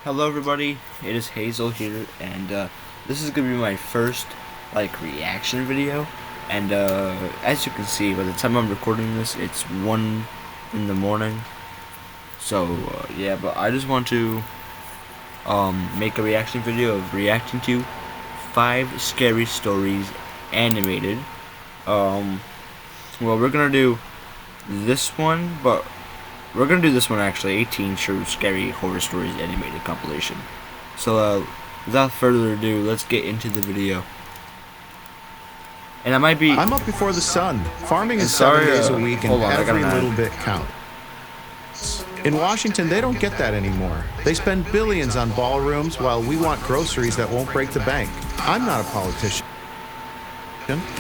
Hello everybody, it is Hazel here, and this is gonna be my first reaction video. And as you can see, by the time I'm recording this, it's 1 in the morning. So yeah, but I just want to make a reaction video of reacting to 5 scary stories animated. Well, we're gonna do this one, but we're gonna do this one actually, 18 True Scary Horror Stories Animated Compilation. So without further ado, let's get into the video. And I'm up before the sun. Farming is 7 days a week and every little bit counts. In Washington, they don't get that anymore. They spend billions on ballrooms while we want groceries that won't break the bank. I'm not a politician.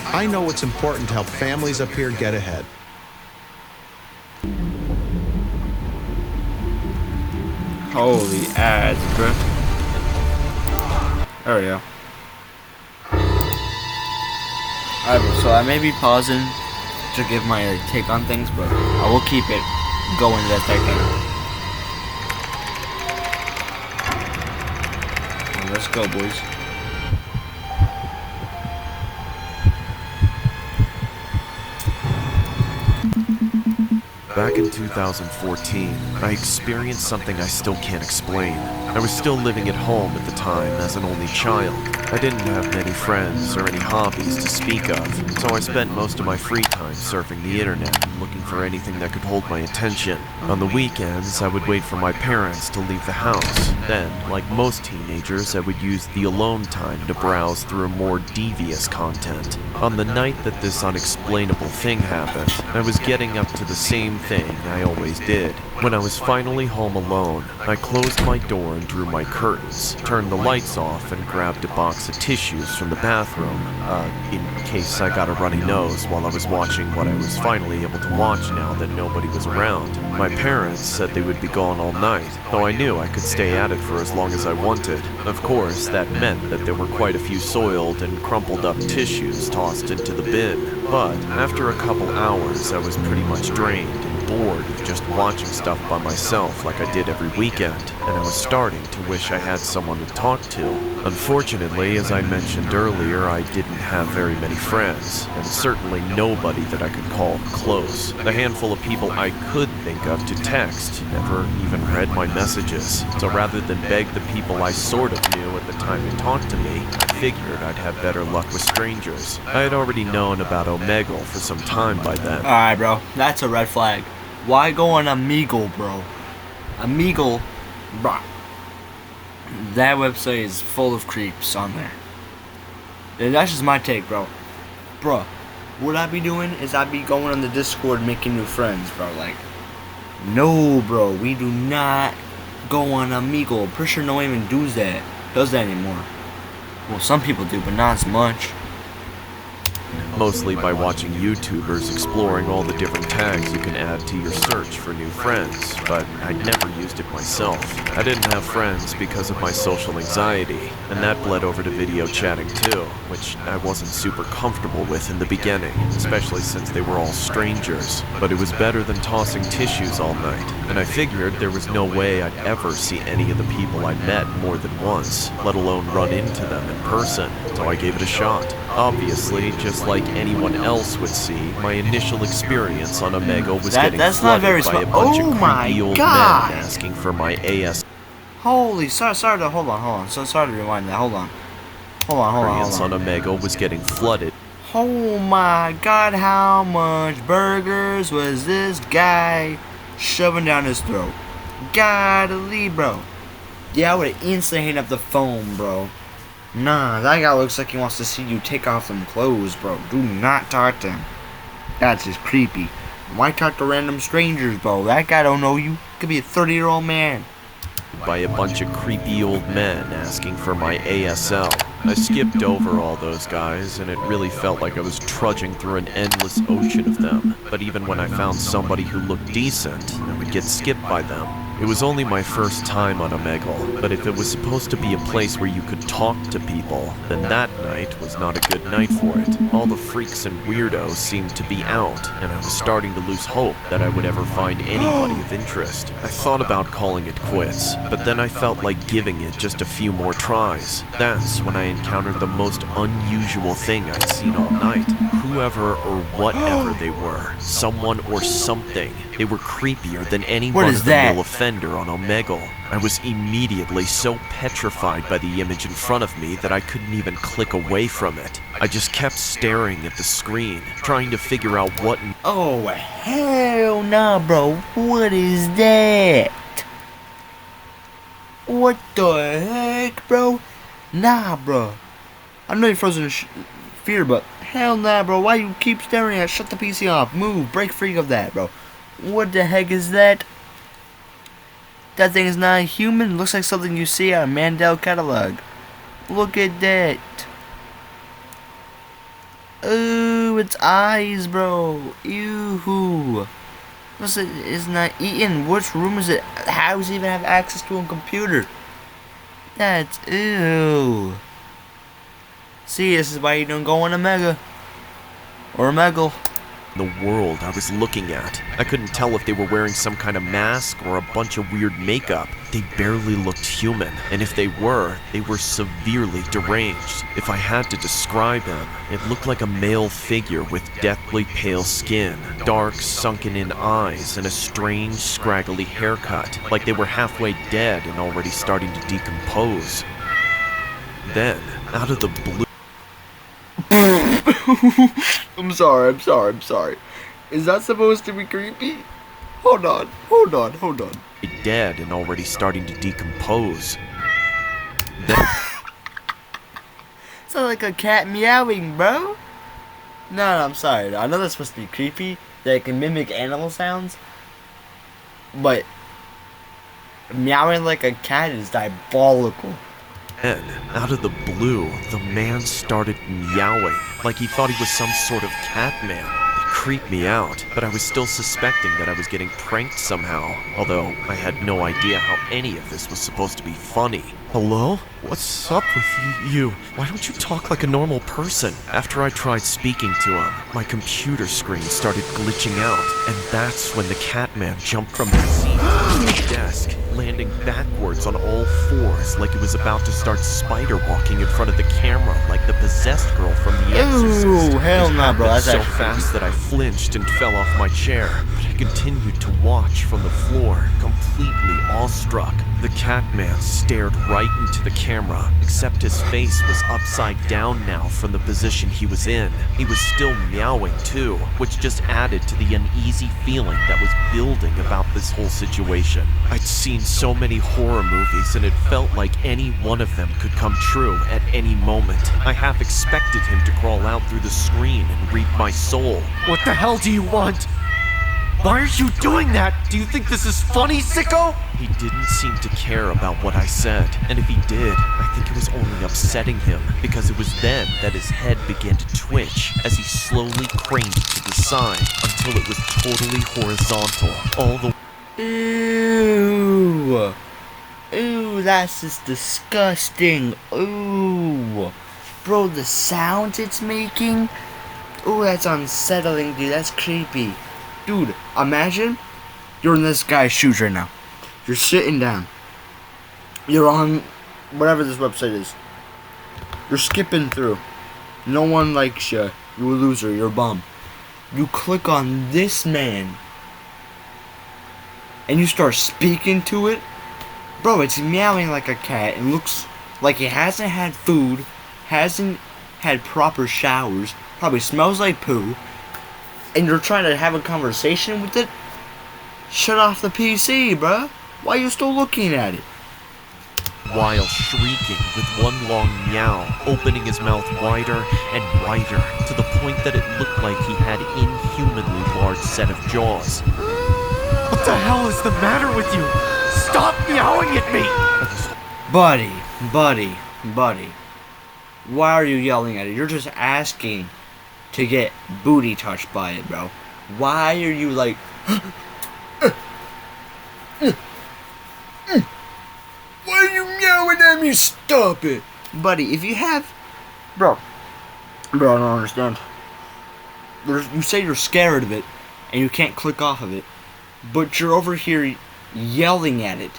I know what's important to help families up here get ahead. Holy ads, bro. There we go. Alright, so I may be pausing to give my take on things, but I will keep it going the best I can. Let's go, boys. Back in 2014, I experienced something I still can't explain. I was still living at home at the time as an only child. I didn't have many friends or any hobbies to speak of, so I spent most of my free time surfing the internet and looking for anything that could hold my attention. On the weekends, I would wait for my parents to leave the house. Then, like most teenagers, I would use the alone time to browse through more devious content. On the night that this unexplainable thing happened, I was getting up to the same thing I always did. When I was finally home alone, I closed my door and drew my curtains, turned the lights off, and grabbed a box of tissues from the bathroom, in case I got a runny nose while I was watching what I was finally able to watch now that nobody was around. My parents said they would be gone all night, though I knew I could stay at it for as long as I wanted. Of course, that meant that there were quite a few soiled and crumpled up tissues tossed into the bin, but after a couple hours I was pretty much drained and bored of just watching stuff by myself like I did every weekend, and I was starting to wish I had someone to talk to. Unfortunately, as I mentioned earlier, I didn't have very many friends, and certainly nobody that I could call close. The handful of people I could think of to text never even read my messages, so rather than beg the people I sort of knew at the time to talk to me, I figured I'd have better luck with strangers. I had already known about Omegle for some time by then. Alright, bro, that's a red flag. Why go on Omegle, bro? Omegle, bro. That website is full of creeps on there. And that's just my take, bro. Bro, what I be doing is I be going on the Discord making new friends, bro. Like, no, bro, we do not go on Omegle. Pretty sure no one even does that anymore. Well, some people do, but not as much. Mostly by watching YouTubers exploring all the different tags you can add to your search for new friends, but I never used it myself. I didn't have friends because of my social anxiety, and that bled over to video chatting too, which I wasn't super comfortable with in the beginning, especially since they were all strangers. But it was better than tossing tissues all night, and I figured there was no way I'd ever see any of the people I met more than once, let alone run into them in person, so I gave it a shot. Obviously, just like anyone else would see, my initial experience on Omegle was getting flooded by a bunch of creepy old men asking for my AS. Holy, sorry to, hold on. So sorry to rewind that, hold on. On Omegle was getting flooded. Oh my god, how much burgers was this guy shoving down his throat? Godly, bro. Yeah, I would've instantly hung up the phone, bro. Nah, that guy looks like he wants to see you take off them clothes, bro. Do not talk to him. That's just creepy. Why talk to random strangers, bro? That guy don't know you. Could be a 30-year-old man. By a bunch of creepy old men asking for my ASL. I skipped over all those guys, and it really felt like I was trudging through an endless ocean of them. But even when I found somebody who looked decent, I would get skipped by them. It was only my first time on Omegle, but if it was supposed to be a place where you could talk to people, then that night was not a good night for it. All the freaks and weirdos seemed to be out, and I was starting to lose hope that I would ever find anybody of interest. I thought about calling it quits, but then I felt like giving it just a few more tries. That's when I encountered the most unusual thing I'd seen all night. Whoever or whatever they were, someone or something, they were creepier than any run-of-the-mill offender on Omegle. I was immediately so petrified by the image in front of me that I couldn't even click away from it. I just kept staring at the screen, trying to figure out what... Oh, hell nah, bro. What is that? What the heck, bro? Nah, bro. I know you're frozen in fear, but hell nah, bro. Why you keep staring at it? Shut the PC off. Move. Break free of that, bro. What the heck is that? That thing is not human. Looks like something you see out of Mandel catalog. Look at that. Ooh, it's eyes, bro. Ew. Listen, it's not eating. Which room is it? How does it even have access to a computer? That's ew. See, this is why you don't go on Omega. Or Omegle. The world I was looking at. I couldn't tell if they were wearing some kind of mask or a bunch of weird makeup. They barely looked human, and if they were severely deranged. If I had to describe them, it looked like a male figure with deathly pale skin, dark sunken-in eyes, and a strange scraggly haircut, like they were halfway dead and already starting to decompose. Then, out of the blue... I'm sorry. Is that supposed to be creepy? Hold on. Dead and already starting to decompose. Then... Sounds like a cat meowing, bro. No, I'm sorry. I know that's supposed to be creepy, that it can mimic animal sounds, but meowing like a cat is diabolical. Then, out of the blue, the man started meowing, like he thought he was some sort of cat man. It creeped me out, but I was still suspecting that I was getting pranked somehow, although I had no idea how any of this was supposed to be funny. Hello? What's up with you? Why don't you talk like a normal person? After I tried speaking to him, my computer screen started glitching out, and that's when the Catman jumped from his seat to his desk, landing backwards on all fours like it was about to start spider walking in front of the camera like the possessed girl from The Exorcist. Ooh, hell nah, bro. That's so fast that I flinched and fell off my chair, but I continued to watch from the floor, completely awestruck. The Catman stared right into the camera, except his face was upside down now from the position he was in. He was still meowing too, which just added to the uneasy feeling that was building about this whole situation. I'd seen so many horror movies and it felt like any one of them could come true at any moment. I half expected him to crawl out through the screen and reap my soul. What the hell do you want? Why are you doing that? Do you think this is funny, sicko? He didn't seem to care about what I said, and if he did, I think it was only upsetting him, because it was then that his head began to twitch as he slowly craned to the side until it was totally horizontal, all the... Ooh, that's just disgusting. Ooh. Bro, the sounds it's making? Ooh, that's unsettling, dude. That's creepy. Dude, imagine you're in this guy's shoes right now. You're sitting down. You're on whatever this website is. You're skipping through. No one likes you. You're a loser. You're a bum. You click on this man. And you start speaking to it. Bro, it's meowing like a cat. And looks like it hasn't had food. Hasn't had proper showers. Probably smells like poo. And you're trying to have a conversation with it? Shut off the PC, bruh. Why are you still looking at it? While shrieking with one long meow, opening his mouth wider and wider, to the point that it looked like he had inhumanly large set of jaws. What the hell is the matter with you? Stop meowing at me! Buddy. Why are you yelling at it? You're just asking to get booty touched by it, bro. Why are you like... yelling at me, stop it. Buddy, if you have... Bro, I don't understand. You say you're scared of it, and you can't click off of it, but you're over here yelling at it.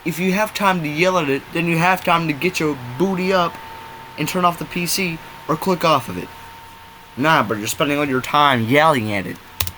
If you have time to yell at it, then you have time to get your booty up and turn off the PC or click off of it. Nah, but you're spending all your time yelling at it.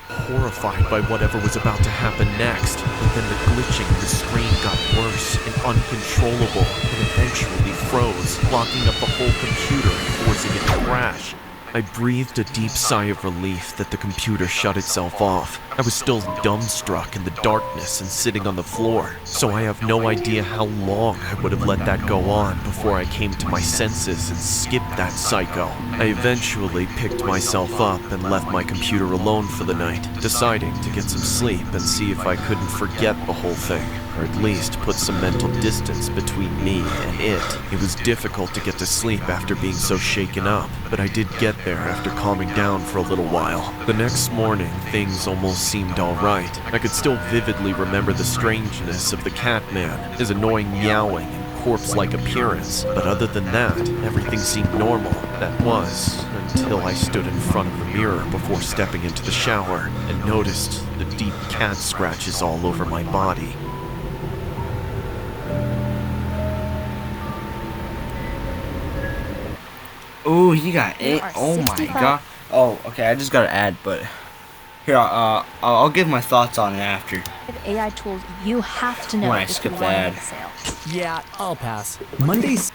Horrified by whatever was about to happen next, but then the glitching in the screen got worse and uncontrollable and eventually froze, locking up the whole computer and forcing it to crash. I breathed a deep sigh of relief that the computer shut itself off. I was still dumbstruck in the darkness and sitting on the floor, so I have no idea how long I would have let that go on before I came to my senses and skipped that psycho. I eventually picked myself up and left my computer alone for the night, deciding to get some sleep and see if I couldn't forget the whole thing, or at least put some mental distance between me and it. It was difficult to get to sleep after being so shaken up, but I did get there after calming down for a little while. The next morning, things almost seemed alright. I could still vividly remember the strangeness of the Catman, his annoying meowing and corpse-like appearance, but other than that, everything seemed normal. That was, until I stood in front of the mirror before stepping into the shower and noticed the deep cat scratches all over my body. Oh, he got it. Oh my god. Oh, okay, I just got to add, but here, I'll give my thoughts on it after. AI tools you have to know when I skip the ad. Yeah, I'll pass. Mondays.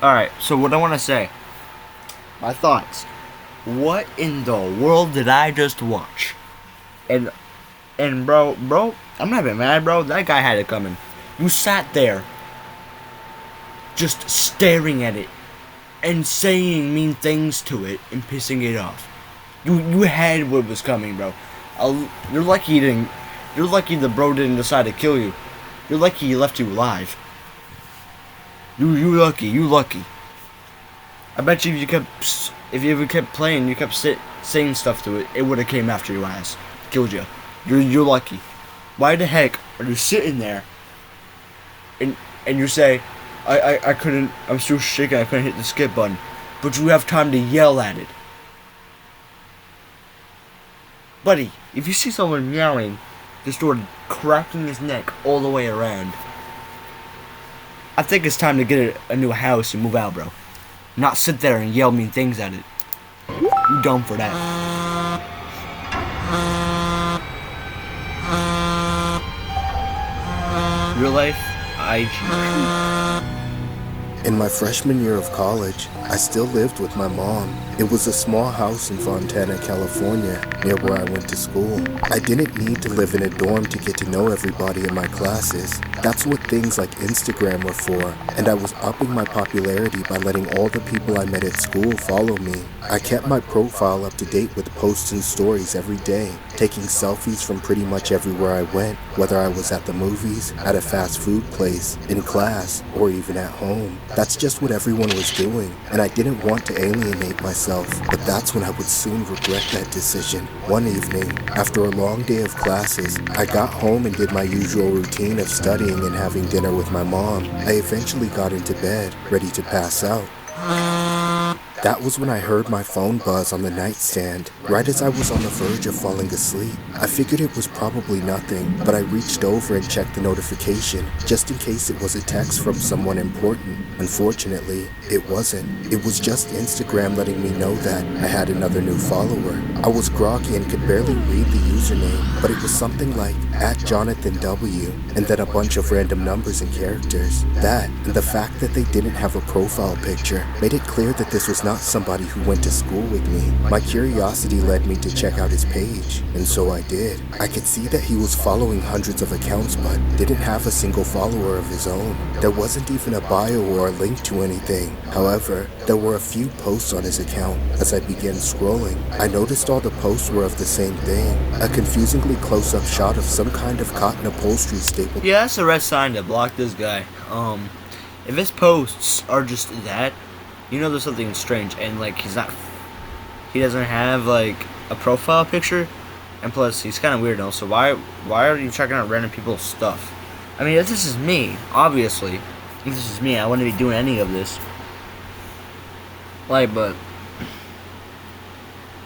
Alright, so what I want to say. My thoughts. What in the world did I just watch? And bro, I'm not even mad, bro. That guy had it coming. You sat there just staring at it and saying mean things to it and pissing it off. You had what was coming, bro. You're lucky he didn't. You're lucky the bro didn't decide to kill you. You're lucky he left you alive. You lucky. You lucky. I bet you if you ever kept playing, you kept saying stuff to it, it would have came after your ass, killed you. You're lucky. Why the heck are you sitting there and you say, I couldn't, I'm still shaking, I couldn't hit the skip button. But you have time to yell at it. Buddy, if you see someone meowing, just start cracking his neck all the way around, I think it's time to get a new house and move out, bro. Not sit there and yell mean things at it. You dumb for that. Real life, IG. In my freshman year of college, I still lived with my mom. It was a small house in Fontana, California, near where I went to school. I didn't need to live in a dorm to get to know everybody in my classes. That's what things like Instagram were for, and I was upping my popularity by letting all the people I met at school follow me. I kept my profile up to date with posts and stories every day, taking selfies from pretty much everywhere I went, whether I was at the movies, at a fast food place, in class, or even at home. That's just what everyone was doing, and I didn't want to alienate myself, but that's when I would soon regret that decision. One evening, after a long day of classes, I got home and did my usual routine of studying and having dinner with my mom. I eventually got into bed, ready to pass out. That was when I heard my phone buzz on the nightstand, right as I was on the verge of falling asleep. I figured it was probably nothing, but I reached over and checked the notification, just in case it was a text from someone important. Unfortunately, it wasn't. It was just Instagram letting me know that I had another new follower. I was groggy and could barely read the username, but it was something like @JonathanW, and then a bunch of random numbers and characters. That, and the fact that they didn't have a profile picture, made it clear that this was not somebody who went to school with me. My curiosity led me to check out his page, and so I did. I could see that he was following hundreds of accounts but didn't have a single follower of his own. There wasn't even a bio or a link to anything. However, there were a few posts on his account. As I began scrolling, I noticed all the posts were of the same thing, a confusingly close-up shot of some kind of cotton upholstery staple. Yeah, that's a red sign to block this guy. If his posts are just that, you know there's something strange, and like he doesn't have like a profile picture, and plus he's kind of weird also. Why are you checking out random people's stuff? I mean, if this is me, obviously, if this is me, I wouldn't be doing any of this. Like, but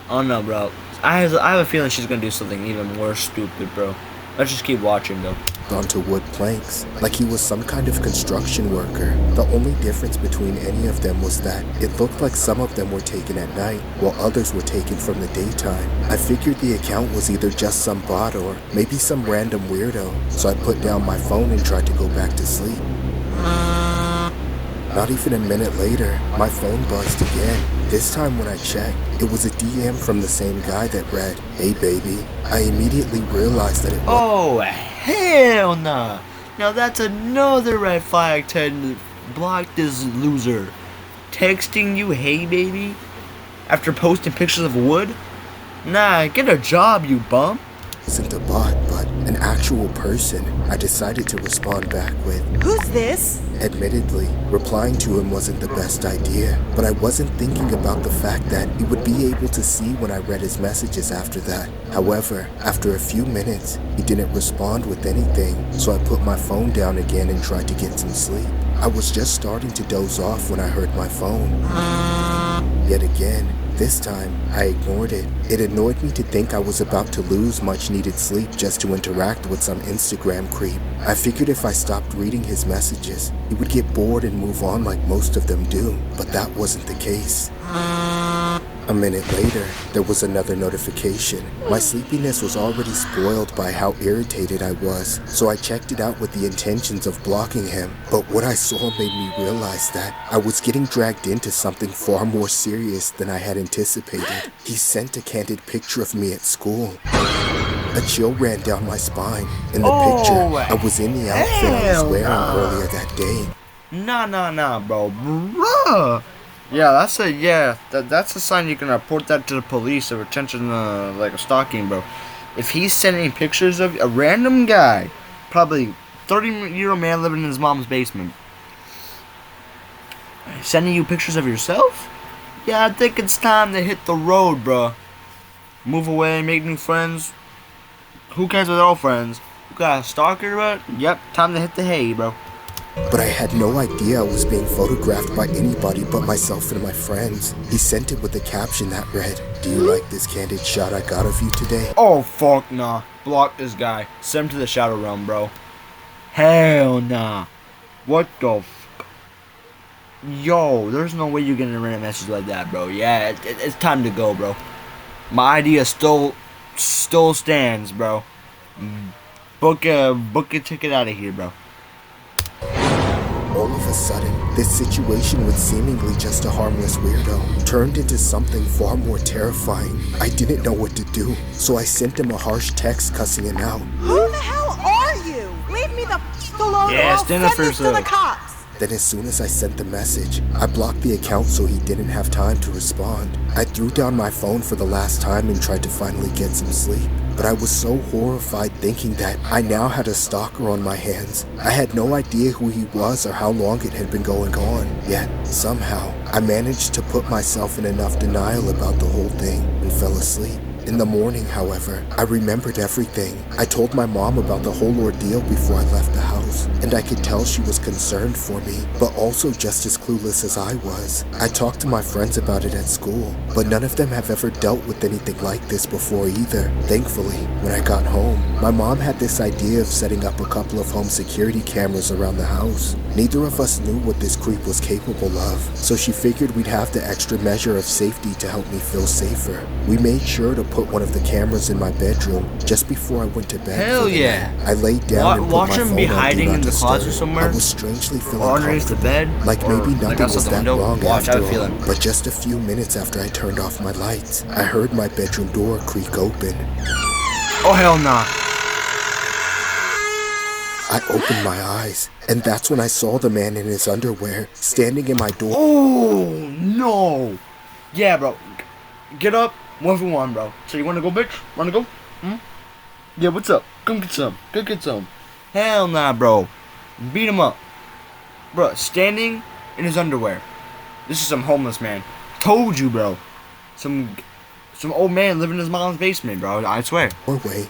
I don't know, bro. I have a feeling she's gonna do something even more stupid, bro. Let's just keep watching, though. Onto wood planks, like he was some kind of construction worker. The only difference between any of them was that it looked like some of them were taken at night, while others were taken from the daytime. I figured the account was either just some bot or maybe some random weirdo, so I put down my phone and tried to go back to sleep. Not even a minute later, my phone buzzed again. This time when I checked, it was a DM from the same guy that read, "Hey baby." I immediately realized that it was— Oh, hell nah. Now that's another red flag to block this loser. Texting you, "Hey baby," after posting pictures of wood? Nah, get a job, you bum. Wasn't a bot, but an actual person. I decided to respond back with, "Who's this?" Admittedly, replying to him wasn't the best idea, but I wasn't thinking about the fact that he would be able to see when I read his messages after that. However, after a few minutes, he didn't respond with anything, so I put my phone down again and tried to get some sleep. I was just starting to doze off when I heard my phone. Yet again, this time, I ignored it. It annoyed me to think I was about to lose much needed sleep just to interact with some Instagram creep. I figured if I stopped reading his messages, he would get bored and move on like most of them do, but that wasn't the case. A minute later, there was another notification. My sleepiness was already spoiled by how irritated I was, so I checked it out with the intentions of blocking him. But what I saw made me realize that I was getting dragged into something far more serious than I had anticipated. He sent a candid picture of me at school. A chill ran down my spine. In the picture, I was in the outfit I was wearing earlier that day. Nah, bro. Bruh. Yeah, that's a sign you can report that to the police of attention, like a stalking, bro. If he's sending pictures of a random guy, probably 30-year-old man living in his mom's basement, sending you pictures of yourself, yeah, I think it's time to hit the road, bro. Move away, make new friends. Who cares with all friends? You got a stalker, bro? Yep, time to hit the hay, bro. But I had no idea I was being photographed by anybody but myself and my friends. He sent it with a caption that read, "Do you like this candid shot I got of you today?" Oh, fuck nah. Block this guy. Send him to the Shadow Realm, bro. Hell nah. What the fuck? Yo, there's no way you're getting a random message like that, bro. Yeah, it's time to go, bro. My idea still stands, bro. Book a ticket out of here, bro. All of a sudden, this situation with seemingly just a harmless weirdo turned into something far more terrifying. I didn't know what to do, so I sent him a harsh text cussing him out. "Who the hell are you? Leave me the f*** alone or I'll stand send up for this to the yourself." cops." Then as soon as I sent the message, I blocked the account so he didn't have time to respond. I threw down my phone for the last time and tried to finally get some sleep. But I was so horrified thinking that I now had a stalker on my hands. I had no idea who he was or how long it had been going on. Yet, somehow, I managed to put myself in enough denial about the whole thing and fell asleep. In the morning, however, I remembered everything. I told my mom about the whole ordeal before I left the house, and I could tell she was concerned for me, but also just as clueless as I was. I talked to my friends about it at school, but none of them have ever dealt with anything like this before either. Thankfully, when I got home, my mom had this idea of setting up a couple of home security cameras around the house. Neither of us knew what this creep was capable of, so she figured we'd have the extra measure of safety to help me feel safer. We made sure to put one of the cameras in my bedroom just before I went to bed. Hell yeah! I laid down and put watch my him phone be on hiding Do Not in the Disturb. closet somewhere, I was strangely feeling or underneath the comfortable, bed, like maybe nothing was outside the that window. wrong Watch, I after have a feeling. all. But just a few minutes after I turned off my lights, I heard my bedroom door creak open. Oh hell nah! I opened my eyes, and that's when I saw the man in his underwear standing in my door. Oh no! Yeah, bro. Get up. 1-for-1, bro. So you wanna go, bitch? Wanna go? Yeah, what's up? Come get some. Go get some. Hell nah, bro. Beat him up. Bro, standing in his underwear. This is some homeless man. Told you, bro. Some old man living in his mom's basement, bro. I swear. Doorway.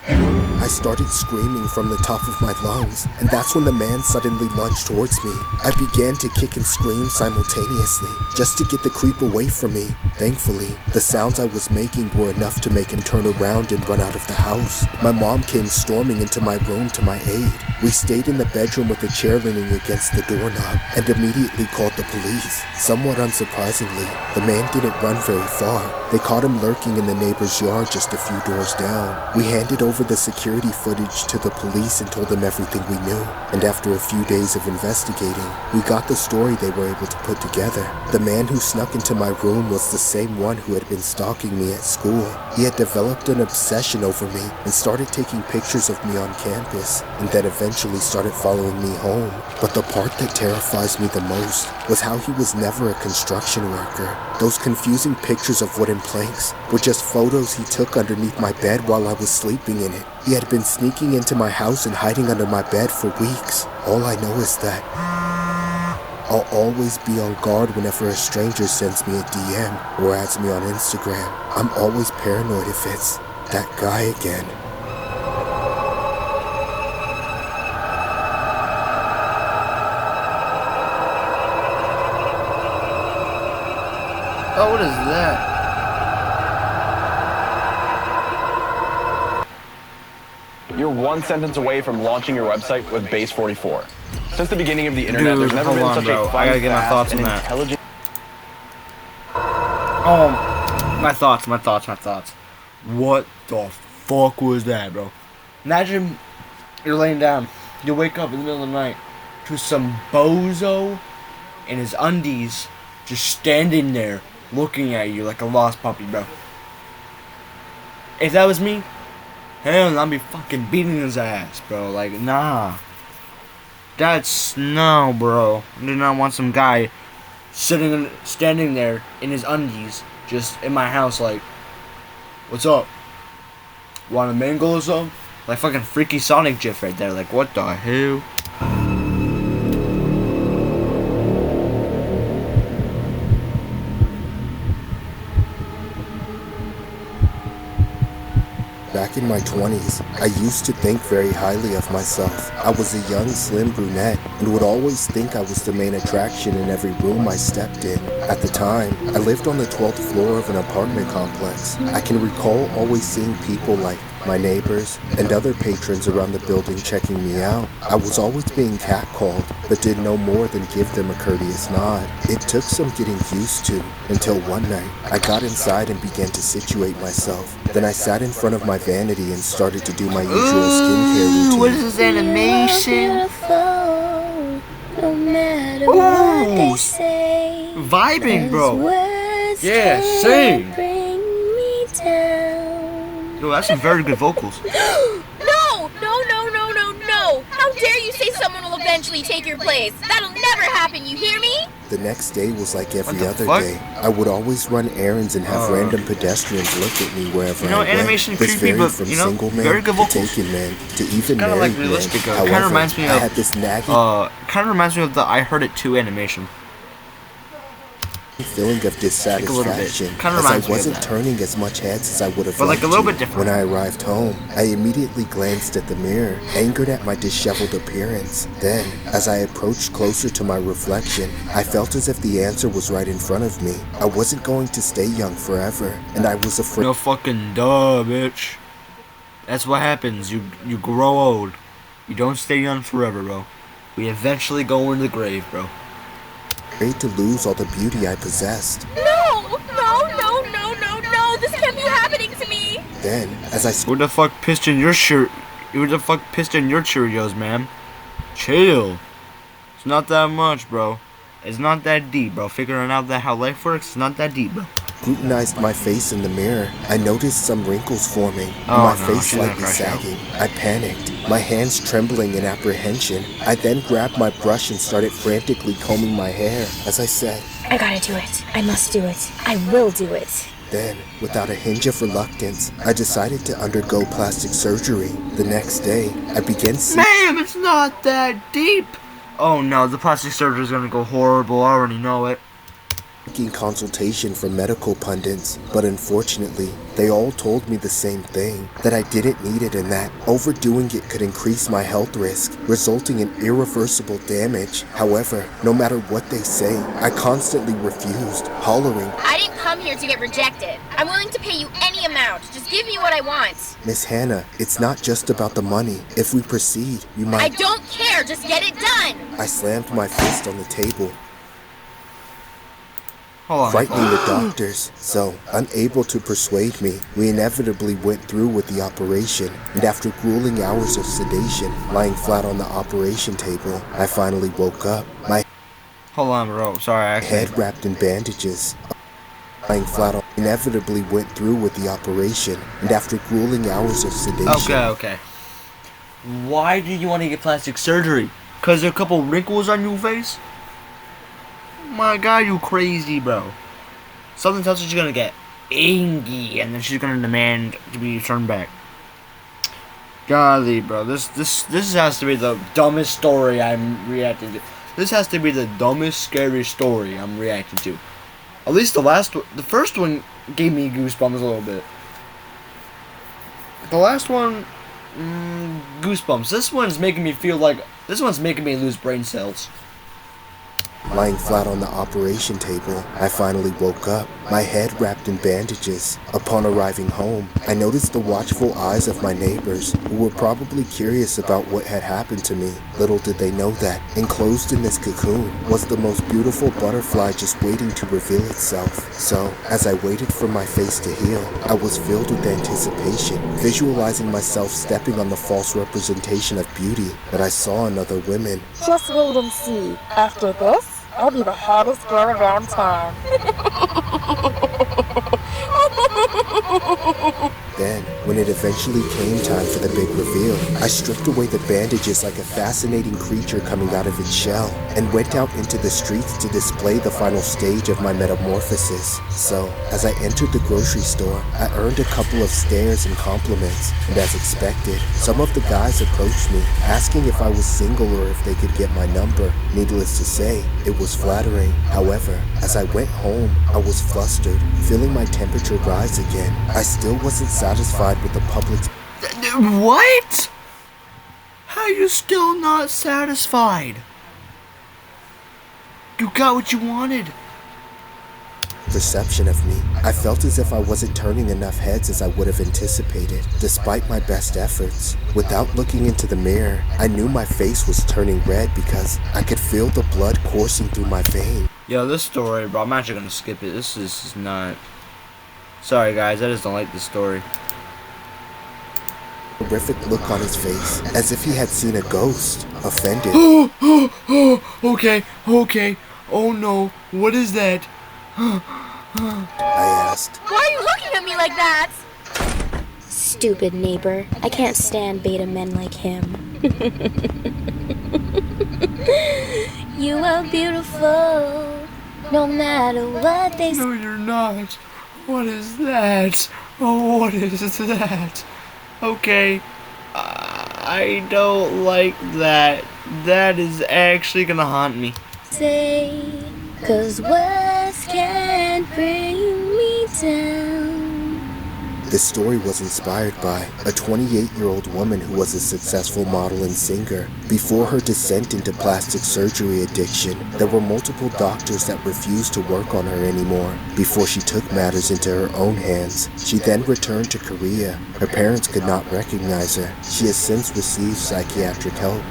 I started screaming from the top of my lungs, and that's when the man suddenly lunged towards me. I began to kick and scream simultaneously, just to get the creep away from me. Thankfully, the sounds I was making were enough to make him turn around and run out of the house. My mom came storming into my room to my aid. We stayed in the bedroom with a chair leaning against the doorknob and immediately called the police. Somewhat unsurprisingly, the man didn't run very far. They caught him lurking in the neighbor's yard just a few doors down. We handed over the security footage to the police and told them everything we knew. And after a few days of investigating, we got the story they were able to put together. The man who snuck into my room was the same one who had been stalking me at school. He had developed an obsession over me and started taking pictures of me on campus, and then eventually started following me home. But the part that terrifies me the most was how he was never a construction worker. Those confusing pictures of wooden planks were just photos he took underneath my bed while I was sleeping in it. He had been sneaking into my house and hiding under my bed for weeks. All I know is that I'll always be on guard whenever a stranger sends me a DM or adds me on Instagram. I'm always paranoid if it's that guy again. Oh, what is that? You're one sentence away from launching your website with Base 44. Since the beginning of the internet, there's never been such a fun, fast, and intelligent... Oh, my thoughts. What the fuck was that, bro? Imagine you're laying down, you wake up in the middle of the night to some bozo in his undies just standing there looking at you like a lost puppy, bro. If that was me, hell, I'd be fucking beating his ass, bro. Like, nah. That's no, bro. I do not want some guy standing there in his undies, just in my house, like, what's up? Want a mango or something? Like fucking Freaky Sonic gif right there. Like, what the hell? Back in my 20s, I used to think very highly of myself. I was a young, slim brunette and would always think I was the main attraction in every room I stepped in. At the time, I lived on the 12th floor of an apartment complex. I can recall always seeing people like my neighbors and other patrons around the building checking me out. I was always being catcalled, but did no more than give them a courteous nod. It took some getting used to, until one night, I got inside and began to situate myself. Then I sat in front of my vanity and started to do my usual skincare routine. What is this animation? No matter what they say, vibing, bro. Yeah, sing. Yo, that's some very good vocals. No! How dare you say someone will eventually take your place? That'll never happen, you hear me? The next day was like every other day. I would always run errands and have random pedestrians look at me wherever I went. Animation This creepy, varied but from you know, single man very good to vocals. taken man to even Kind of married like realistic. man. Kind of However, reminds me I of had this nagging kind of reminds me of the I Heard It 2 animation. feeling of dissatisfaction Kind of as I reminds me of wasn't that. turning as much heads as I would have But like liked a little to. bit different. When I arrived home, I immediately glanced at the mirror, angered at my disheveled appearance. Then, as I approached closer to my reflection, I felt as if the answer was right in front of me. I wasn't going to stay young forever, and I was afraid. No fucking duh, bitch. That's what happens. You grow old. You don't stay young forever, bro. We eventually go into the grave, bro. To lose all the beauty I possessed. No! This can't be happening to me! Then, as I Who the fuck pissed in your shirt? Who the fuck pissed in your Cheerios, man? Chill. It's not that much, bro. It's not that deep, bro. Figuring out that how life works, it's not that deep, bro. scrutinized my face in the mirror, I noticed some wrinkles forming, my face slightly sagging. I panicked, my hands trembling in apprehension. I then grabbed my brush and started frantically combing my hair. As I said, I gotta do it. I must do it. I will do it. Then, without a hinge of reluctance, I decided to undergo plastic surgery. The next day, I began Ma'am, it's not that deep! Oh no, the plastic surgery is gonna go horrible, I already know it. seeking consultation from medical pundits, but unfortunately, they all told me the same thing, that I didn't need it and that overdoing it could increase my health risk, resulting in irreversible damage. However, no matter what they say, I constantly refused, hollering, I didn't come here to get rejected. I'm willing to pay you any amount. Just give me what I want. Miss Hannah, it's not just about the money. If we proceed, you might— I don't care. Just get it done. I slammed my fist on the table, Hold on. frightening the doctors. So, unable to persuade me, we inevitably went through with the operation, and after grueling hours of sedation, lying flat on the operation table, I finally woke up, my Hold on, bro. Sorry, I head wrapped in bandages. Lying flat on, inevitably went through with the operation, and after grueling hours of sedation. Okay. Why do you want to get plastic surgery? Cause there are a couple wrinkles on your face? My God, you crazy, bro. Something tells her she's gonna get angry, and then she's gonna demand to be turned back. Golly, bro, this has to be the dumbest story I'm reacting to. This has to be the dumbest, scary story I'm reacting to. At least the first one gave me goosebumps a little bit. The last one, goosebumps. This one's making me lose brain cells. Lying flat on the operation table, I finally woke up, my head wrapped in bandages. Upon arriving home, I noticed the watchful eyes of my neighbors, who were probably curious about what had happened to me. Little did they know that, enclosed in this cocoon, was the most beautiful butterfly just waiting to reveal itself. So, as I waited for my face to heal, I was filled with anticipation, visualizing myself stepping on the false representation of beauty that I saw in other women. Just wait and see. After this, I'll be the hottest girl around town. Then, when it eventually came time for the big reveal, I stripped away the bandages like a fascinating creature coming out of its shell, and went out into the streets to display the final stage of my metamorphosis. So, as I entered the grocery store, I earned a couple of stares and compliments, and as expected, some of the guys approached me, asking if I was single or if they could get my number. Needless to say, it was flattering. However, as I went home, I was flustered, feeling my temperature rise again. I still wasn't satisfied with the public's— What? How are you still not satisfied? You got what you wanted. perception of me. I felt as if I wasn't turning enough heads as I would have anticipated, despite my best efforts. Without looking into the mirror, I knew my face was turning red because I could feel the blood coursing through my veins. Yo, this story, bro, I'm actually gonna skip it. This is not... Sorry, guys, I just don't like this story. Horrific look on his face, as if he had seen a ghost. Offended. Okay. Oh no, what is that? I asked. Why are you looking at me like that? Stupid neighbor. I can't stand beta men like him. You are beautiful, no matter what they say. No, you're not. What is that? Oh, what is that? Okay, I don't like that. That is actually gonna haunt me. Say, 'cause words can't bring me down. This story was inspired by a 28-year-old woman who was a successful model and singer. Before her descent into plastic surgery addiction, there were multiple doctors that refused to work on her anymore. Before she took matters into her own hands, she then returned to Korea. Her parents could not recognize her. She has since received psychiatric help.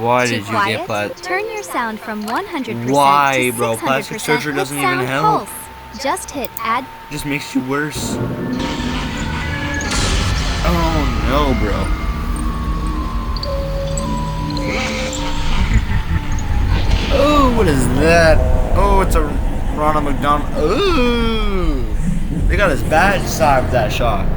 Why did you get plastic? Turn your sound from 100% Why, to bro? 600%. Plastic surgery doesn't with even Sound help. Pulse. Just hit add. Just makes you worse. Oh no, bro. Oh, what is that? Oh, it's a Ronald McDonald. Ooh, they got his bad side of that shot.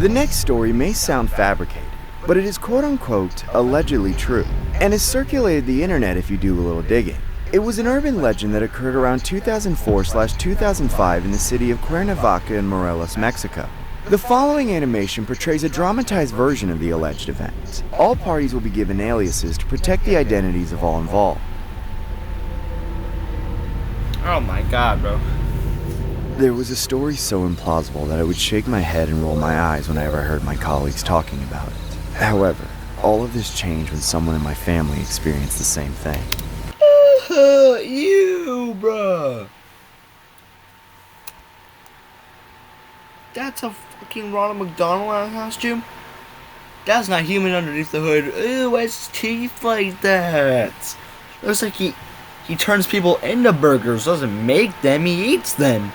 The next story may sound fabricated, but it is quote-unquote allegedly true, and has circulated the internet if you do a little digging. It was an urban legend that occurred around 2004/2005 in the city of Cuernavaca in Morelos, Mexico. The following animation portrays a dramatized version of the alleged event. All parties will be given aliases to protect the identities of all involved. Oh my god, bro. There was a story so implausible that I would shake my head and roll my eyes whenever I heard my colleagues talking about it. However, all of this changed when someone in my family experienced the same thing. You, bruh. That's a fucking Ronald McDonald costume? That's not human underneath the hood. Ew, why is his teeth like that? Looks like he turns people into burgers, doesn't make them, he eats them.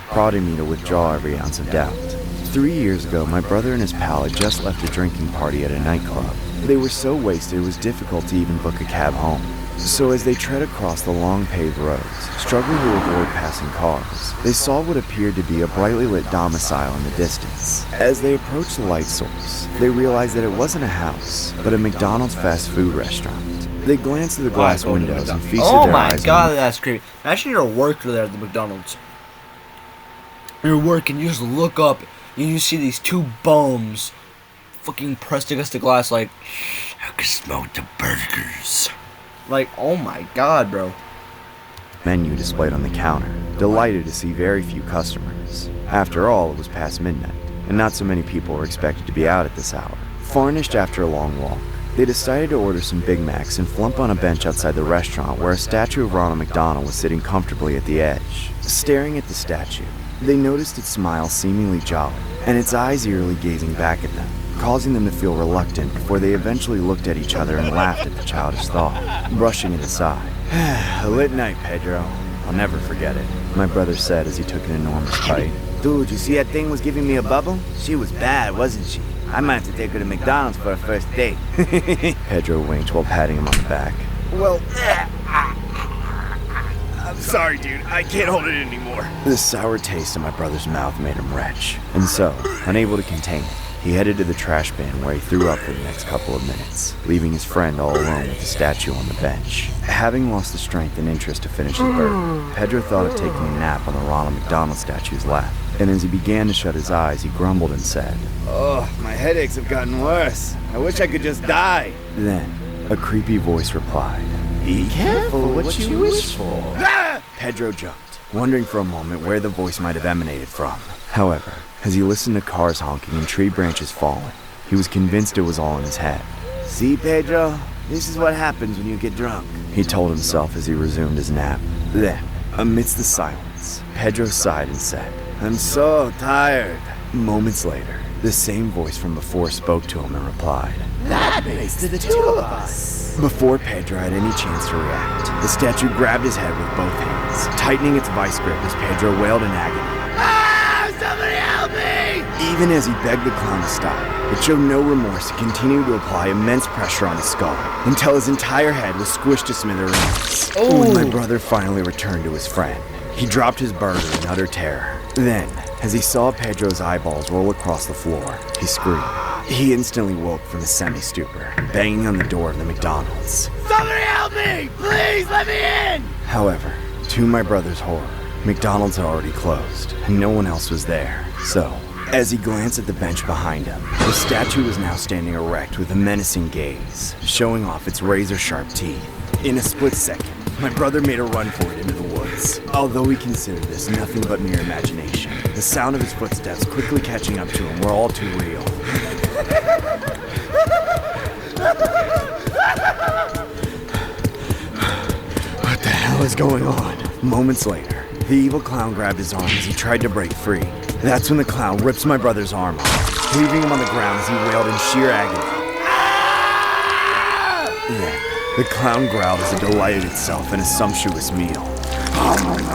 Prodding me to withdraw every ounce of doubt. 3 years ago, my brother and his pal had just left a drinking party at a nightclub. They were so wasted it was difficult to even book a cab home. So as they tread across the long paved roads, struggling to avoid passing cars, they saw what appeared to be a brightly lit domicile in the distance. As they approached the light source, they realized that it wasn't a house, but a McDonald's fast food restaurant. They glanced through the glass windows and feasted their eyes. Oh my god, that's creepy. Imagine you're a worker there at the McDonald's. You're working, you just look up, and you see these two bums fucking pressed against the glass like, I can smell the burgers. Like, oh my god, bro. Menu displayed on the counter, delighted to see very few customers. After all, it was past midnight, and not so many people were expected to be out at this hour. Furnished after a long walk, they decided to order some Big Macs and flump on a bench outside the restaurant where a statue of Ronald McDonald was sitting comfortably at the edge. Staring at the statue, they noticed its smile seemingly jolly, and its eyes eerily gazing back at them, causing them to feel reluctant before they eventually looked at each other and laughed at the childish thought, brushing it aside. A lit night, Pedro. I'll never forget it, my brother said as he took an enormous bite. Dude, you see that thing was giving me a bubble? She was bad, wasn't she? I might have to take her to McDonald's for a first date. Pedro winked while patting him on the back. Well, I'm sorry, dude. I can't hold it anymore. The sour taste in my brother's mouth made him retch, and so, unable to contain it, he headed to the trash bin where he threw up for the next couple of minutes, leaving his friend all alone with the statue on the bench. Having lost the strength and interest to finish his burger, Pedro thought of taking a nap on the Ronald McDonald statue's lap, and as he began to shut his eyes, he grumbled and said, "Oh, my headaches have gotten worse. I wish I could just die." Then, a creepy voice replied, "Be careful what you wish for." Pedro jumped, wondering for a moment where the voice might have emanated from. However, as he listened to cars honking and tree branches falling, he was convinced it was all in his head. "See, Pedro? This is what happens when you get drunk," he told himself as he resumed his nap. Then, amidst the silence, Pedro sighed and said, "I'm so tired." Moments later, the same voice from before spoke to him and replied, "That makes the two of us." Before Pedro had any chance to react, the statue grabbed his head with both hands, tightening its vice grip as Pedro wailed in agony. Somebody help me! Even as he begged the clown to stop, it showed no remorse and continued to apply immense pressure on his skull until his entire head was squished to smithereens. When my brother finally returned to his friend, he dropped his burger in utter terror. Then, as he saw Pedro's eyeballs roll across the floor, he screamed. He instantly woke from his semi-stupor, banging on the door of the McDonald's. "Somebody help me! Please let me in!" However, to my brother's horror, McDonald's had already closed, and no one else was there. So, as he glanced at the bench behind him, the statue was now standing erect with a menacing gaze, showing off its razor-sharp teeth. In a split second, my brother made a run for it into the woods. Although he considered this nothing but mere imagination, the sound of his footsteps quickly catching up to him were all too real. What the hell is going on? Moments later, the evil clown grabbed his arm as he tried to break free. That's when the clown rips my brother's arm off, leaving him on the ground as he wailed in sheer agony. Then, the clown growled as it delighted itself in a sumptuous meal. I'm loving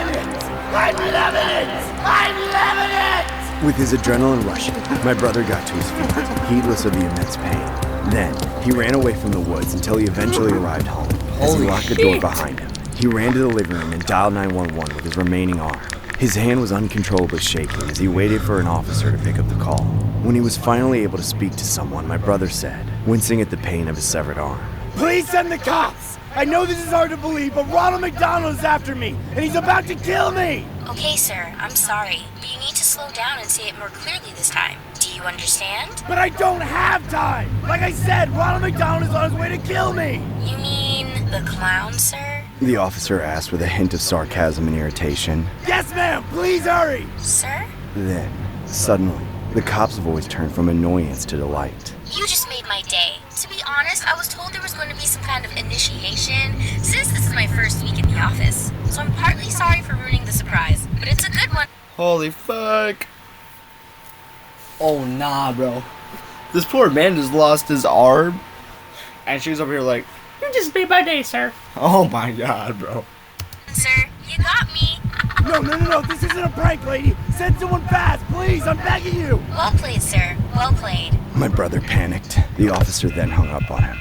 it! I'm loving it! I'm loving it! With his adrenaline rushing, my brother got to his feet, heedless of the immense pain. Then, he ran away from the woods until he eventually arrived home. As he locked the door behind him, he ran to the living room and dialed 911 with his remaining arm. His hand was uncontrollably shaking as he waited for an officer to pick up the call. When he was finally able to speak to someone, my brother said, wincing at the pain of his severed arm, Please send the cops! I know this is hard to believe, but Ronald McDonald is after me, and he's about to kill me! Okay, sir, I'm sorry, but you need to slow down and say it more clearly this time. Do you understand? But I don't have time! Like I said, Ronald McDonald is on his way to kill me! You mean the clown, sir? The officer asked with a hint of sarcasm and irritation. Yes, ma'am! Please hurry! Sir? Then, suddenly, the cop's voice turned from annoyance to delight. You just made my day. To be honest, I was told there was going to be some kind of initiation, since this is my first week in the office. So I'm partly sorry for ruining the surprise, but it's a good one. Holy fuck. Oh, nah, bro. This poor man just lost his arm. And she's over here like, you just made my day, sir. Oh my god, bro. Sir, you got me. No, this isn't a prank, lady. Send someone fast, please, I'm begging you. Well played, sir. Well played. My brother panicked. The officer then hung up on him.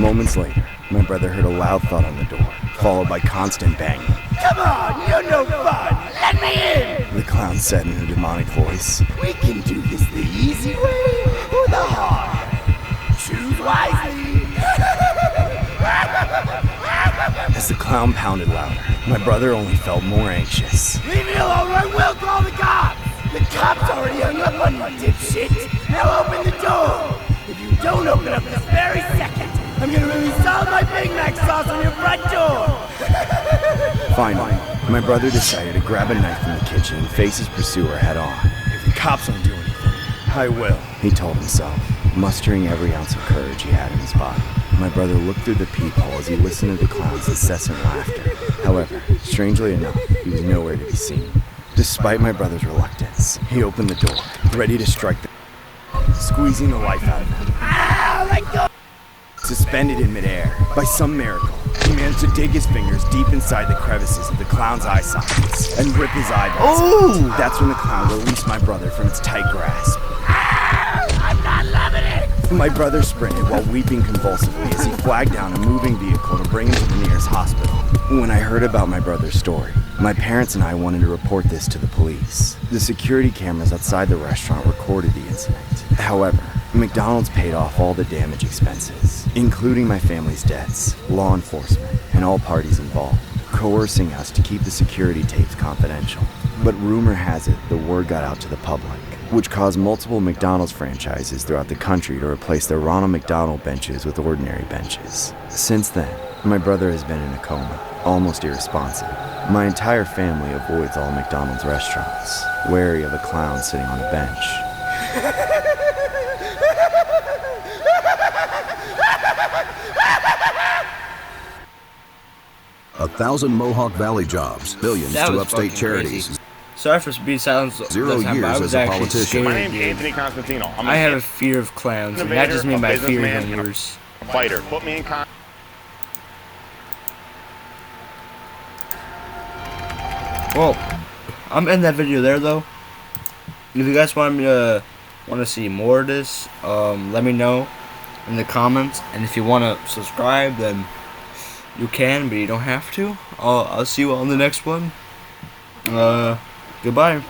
Moments later, my brother heard a loud thud on the door, followed by constant banging. Come on, you're no fun. Let me in. The clown said in a demonic voice. We can do this the easy way or the hard way. Choose wisely. As the clown pounded louder, my brother only felt more anxious. Leave me alone or I will call the cops! The cops already hung up on you, dipshit! Now open the door! If you don't open up this very second, I'm gonna release all my Big Mac sauce on your front door! Finally, my brother decided to grab a knife from the kitchen and face his pursuer head on. If the cops don't do anything, I will, he told himself, mustering every ounce of courage he had in his body. My brother looked through the peephole as he listened to the clown's incessant laughter. However, strangely enough, he was nowhere to be seen. Despite my brother's reluctance, he opened the door, ready to strike squeezing the life out of him. Ah, let go! Suspended in midair, by some miracle, he managed to dig his fingers deep inside the crevices of the clown's eye sockets and rip his eyeballs out. That's when the clown released my brother from its tight grasp. I'm not loving it! My brother sprinted while weeping convulsively as he flagged down a moving vehicle to bring him to the nearest hospital. When I heard about my brother's story, my parents and I wanted to report this to the police. The security cameras outside the restaurant recorded the incident. However, McDonald's paid off all the damage expenses, including my family's debts, law enforcement, and all parties involved, coercing us to keep the security tapes confidential. But rumor has it the word got out to the public, which caused multiple McDonald's franchises throughout the country to replace their Ronald McDonald benches with ordinary benches. Since then, my brother has been in a coma, almost irresponsive. My entire family avoids all McDonald's restaurants, wary of a clown sitting on a bench. 1,000 Mohawk Valley jobs, billions to upstate charities. Crazy. Sorry for being silent. 0 years as a politician. My name's Anthony Constantino. I have a fear of clowns, and that just means my fear is yours. Fighter. Put me in Well, I'm in that video there though. If you guys want to see more of this, let me know in the comments. And if you want to subscribe, then you can, but you don't have to. I'll see you on the next one. Goodbye.